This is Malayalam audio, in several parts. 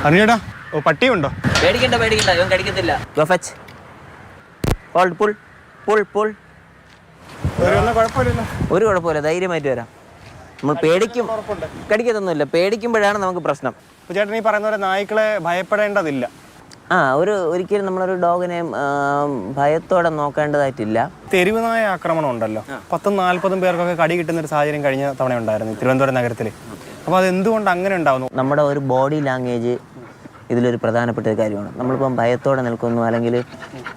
അറിഞ്ഞേടാ പട്ടിയുണ്ടോ? പേടിക്കണ്ട ഇവൻ കടിക്കത്തില്ല. ഒരു കുഴപ്പമില്ല, ധൈര്യമായിട്ട് വരാം. നമ്മൾ പേടിക്കും, കടിക്കത്തൊന്നുമില്ല. പേടിക്കുമ്പോഴാണ് നമുക്ക് പ്രശ്നം. ചേട്ടൻ ഈ പറയുന്ന പോലെ നായ്ക്കളെ ഭയപ്പെടേണ്ടതില്ല. ഒരിക്കലും നമ്മളൊരു ഡോഗിനെ ഭയത്തോടെ നോക്കേണ്ടതായിട്ടില്ല. തെരുവ് നായ ആക്രമണം ഉണ്ടല്ലോ, 10-40 പേർക്കൊക്കെ കടി കിട്ടുന്ന ഒരു സാഹചര്യം കഴിഞ്ഞ തവണ ഉണ്ടായിരുന്നു തിരുവനന്തപുരം നഗരത്തിൽ. അപ്പോൾ അത് എന്തുകൊണ്ട് അങ്ങനെ ഉണ്ടാവുന്നു? നമ്മുടെ ഒരു ബോഡി ലാംഗ്വേജ് ഇതിലൊരു പ്രധാനപ്പെട്ട ഒരു കാര്യമാണ്. നമ്മളിപ്പം ഭയത്തോടെ നിൽക്കുന്നു, അല്ലെങ്കിൽ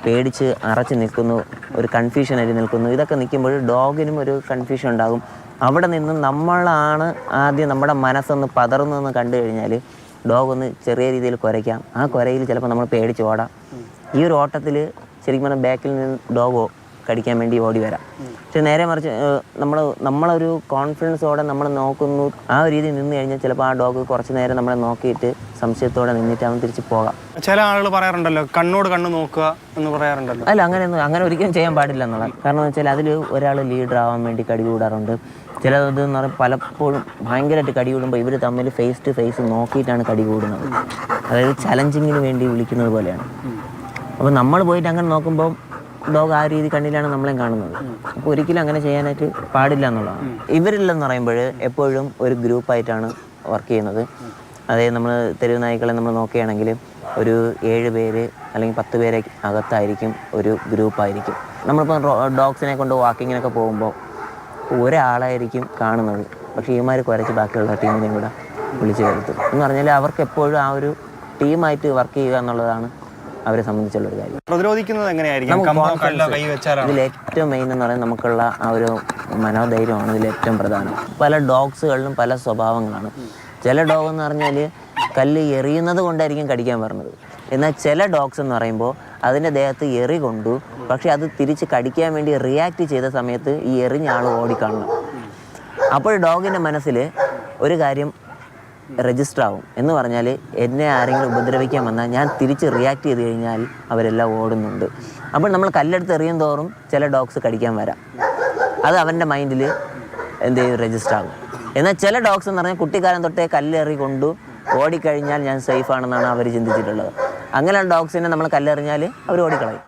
പേടിച്ച് അറച്ച് നിൽക്കുന്നു, ഒരു കൺഫ്യൂഷനായിട്ട് നിൽക്കുന്നു. ഇതൊക്കെ നിൽക്കുമ്പോൾ ഡോഗിനും ഒരു കൺഫ്യൂഷൻ ഉണ്ടാകും. അവിടെ നിന്ന് നമ്മളാണ് ആദ്യം നമ്മുടെ മനസ്സൊന്ന് പതറുന്നതെന്ന് കണ്ടു കഴിഞ്ഞാൽ ഡോഗ് ഒന്ന് ചെറിയ രീതിയിൽ കുരയ്ക്കാം. ആ കുരയിൽ ചിലപ്പോൾ നമ്മൾ പേടിച്ച് ഓടാം. ഈ ഒരു ഓട്ടത്തിൽ ശരിക്കും പറഞ്ഞാൽ ബാക്കിൽ നിന്ന് ഡോഗോ കടിക്കാൻ വേണ്ടി ഓടി വരാം. പക്ഷെ നേരെ മറിച്ച് നമ്മളൊരു കോൺഫിഡൻസോടെ നമ്മൾ നോക്കുന്നു, ആ ഒരു രീതിയിൽ നിന്ന് കഴിഞ്ഞാൽ ചിലപ്പോൾ ആ ഡോഗ് കുറച്ച് നേരം നമ്മളെ നോക്കിയിട്ട് സംശയത്തോടെ നിന്നിട്ട് അവൻ തിരിച്ച് പോകാം. ചില ആളുകൾ പറയാറുണ്ടല്ലോ കണ്ണോട് കണ്ണ് നോക്കുക എന്ന് പറയാറുണ്ടല്ലോ. അല്ല, അങ്ങനെ ഒരിക്കലും ചെയ്യാൻ പാടില്ല എന്നുള്ളത്. കാരണം എന്ന് വെച്ചാൽ അതിൽ ഒരാൾ ലീഡർ ആവാൻ വേണ്ടി കടി കൂടാറുണ്ട്. ചിലതെന്ന് പറഞ്ഞാൽ പലപ്പോഴും ഭയങ്കരമായിട്ട് കടി കൂടുമ്പോൾ ഇവർ തമ്മിൽ ഫേസ് ടു ഫേസ് നോക്കിയിട്ടാണ് കടി കൂടുന്നത്. അതായത് ചലഞ്ചിങ്ങിന് വേണ്ടി വിളിക്കുന്നത് പോലെയാണ്. അപ്പോൾ നമ്മൾ പോയിട്ട് അങ്ങനെ നോക്കുമ്പോൾ ഡോഗ് ആ രീതി കണ്ണിലാണ് നമ്മളെ കാണുന്നത്. അപ്പോൾ ഒരിക്കലും അങ്ങനെ ചെയ്യാനായിട്ട് പാടില്ല എന്നുള്ളതാണ്. ഇവരില്ലെന്ന് പറയുമ്പോൾ എപ്പോഴും ഒരു ഗ്രൂപ്പായിട്ടാണ് വർക്ക് ചെയ്യുന്നത്. അതായത് നമ്മൾ തെരുവ് നായ്ക്കളെ നമ്മൾ നോക്കുകയാണെങ്കിൽ ഒരു 7 പേര് അല്ലെങ്കിൽ 10 പേരെ അകത്തായിരിക്കും ഒരു ഗ്രൂപ്പായിരിക്കും. നമ്മളിപ്പോൾ ഡോഗ്സിനെ കൊണ്ട് വാക്കിങ്ങിനൊക്കെ പോകുമ്പോൾ ഒരാളായിരിക്കും കാണുന്നത്. പക്ഷേ ഇവന്മാർ കുരച്ച് ബാക്കിയുള്ള ടീമിനെയും കൂടെ വിളിച്ച് വരുത്തും. എന്ന് പറഞ്ഞാൽ അവർക്ക് എപ്പോഴും ആ ഒരു ടീമായിട്ട് വർക്ക് ചെയ്യുക എന്നുള്ളതാണ് അവരെ സംബന്ധിച്ചുള്ളൊരു കാര്യം. പ്രതിരോധിക്കുന്നത് എങ്ങനെയായിരിക്കും? ഇതിൽ ഏറ്റവും മെയിൻ എന്ന് പറയുന്നത് നമുക്കുള്ള ആ ഒരു മനോധൈര്യമാണ് ഇതിൽ ഏറ്റവും പ്രധാനം. പല ഡോഗ്സുകളിലും പല സ്വഭാവങ്ങളാണ്. ചില ഡോഗ് എന്ന് പറഞ്ഞാൽ കല്ല് എറിയുന്നത് കൊണ്ടായിരിക്കും കടിക്കാൻ പറഞ്ഞത്. എന്നാൽ ചില ഡോഗ്സ് എന്ന് പറയുമ്പോൾ അതിൻ്റെ ദേഹത്ത് എറി കൊണ്ടു, പക്ഷെ അത് തിരിച്ച് കടിക്കാൻ വേണ്ടി റിയാക്ട് ചെയ്ത സമയത്ത് ഈ എറിഞ്ഞ ആൾ ഓടിക്കാണണം. അപ്പോൾ ഡോഗിൻ്റെ മനസ്സിൽ ഒരു കാര്യം രജിസ്റ്റർ ആവും. എന്ന് പറഞ്ഞാൽ എന്നെ ആരെങ്കിലും ഉപദ്രവിക്കാൻ വന്നാൽ ഞാൻ തിരിച്ച് റിയാക്ട് ചെയ്ത് കഴിഞ്ഞാൽ അവരെല്ലാം ഓടുന്നുണ്ട്. അപ്പോൾ നമ്മൾ കല്ലെടുത്ത് എറിയും തോറും ചില ഡോഗ്സ് കടിക്കാൻ വരാം. അത് അവൻ്റെ മൈൻഡിൽ എന്ത് ചെയ്യും, രജിസ്റ്റർ ആകും. എന്നാൽ ചില ഡോഗ്സ് എന്ന് പറഞ്ഞാൽ കുട്ടിക്കാലം തൊട്ടേ കല്ലെറി കൊണ്ടു ഓടിക്കഴിഞ്ഞാൽ ഞാൻ സേഫ് ആണെന്നാണ് അവർ ചിന്തിച്ചിട്ടുള്ളത്. അങ്ങനെ ഡോഗ്സിനെ നമ്മൾ കല്ലെറിഞ്ഞാൽ അവർ ഓടിക്കളയും.